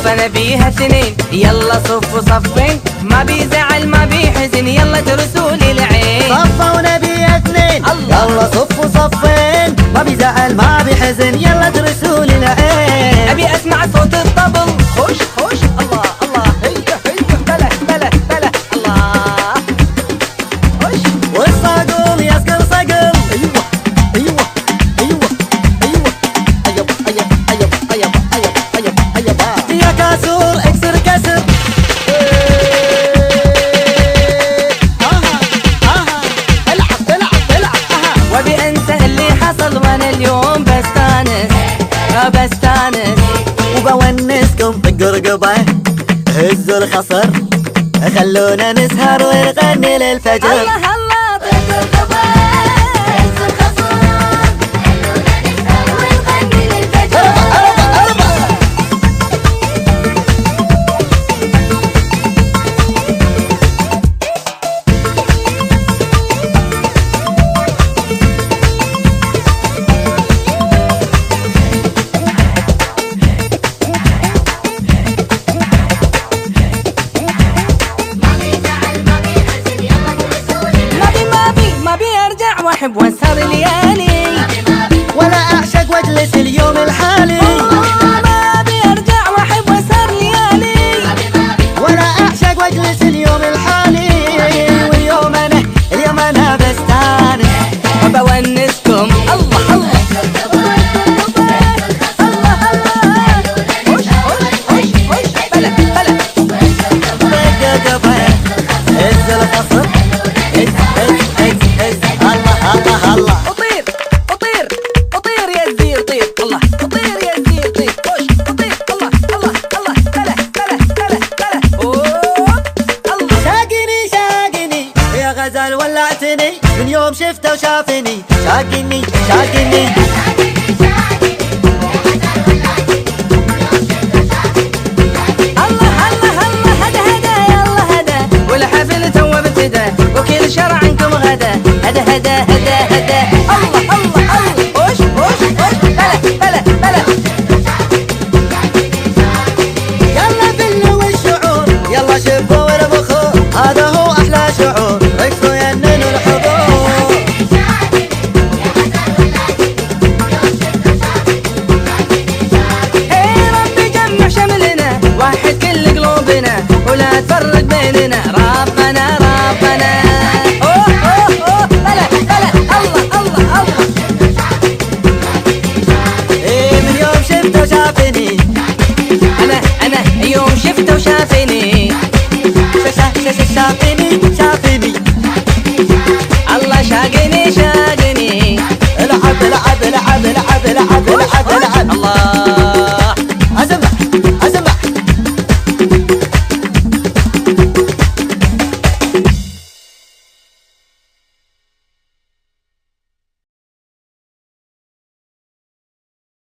صفنا بيها اثنين، يلا صفوا صفين، ما بيزعل ما بيحزن، يلا ترسوا لي العين. صفونا بيها اثنين، يلا صفوا صفين، ما بيزعل ما بيحزن، يلا ترسوا لي العين. ابي اسمع صوت الطبل، خش خش الله الله، هيا هيا بلا بلا بلا الله، خش. والصقل يسقل صقل، ايوه ايوه ايوه ايوه، ايوه ايوه ايوه ايوه ايوه ايوه ايوه، يا كاسور اكسر كسر. العب العب العب. وابي انسى اللي حصل وانا اليوم بستانس بستانس، وبونسكم طقوا رقبه هزوا الخصر، خلونا نسهر ونغني للفجر. الله الله طق الرقبة هز الخصر، خلونا نسهر ونغني للفجر. واحب واسهر ليالي، ولا اعشق واجلس اليوم الحالي. ما ابي ارجع واحب واسهر ليالي، ولا اعشق واجلس اليوم الحالي. واليوم انا اليوم انا بستانس وبونسكم. الله الله غزال ولعتني من يوم شفته وشافني، شاقني شاقني. الله الله الله، هدا هدا يلا هدا، والحفل تو ابتدى وكل شرع عنكم غدا، هدا هدا.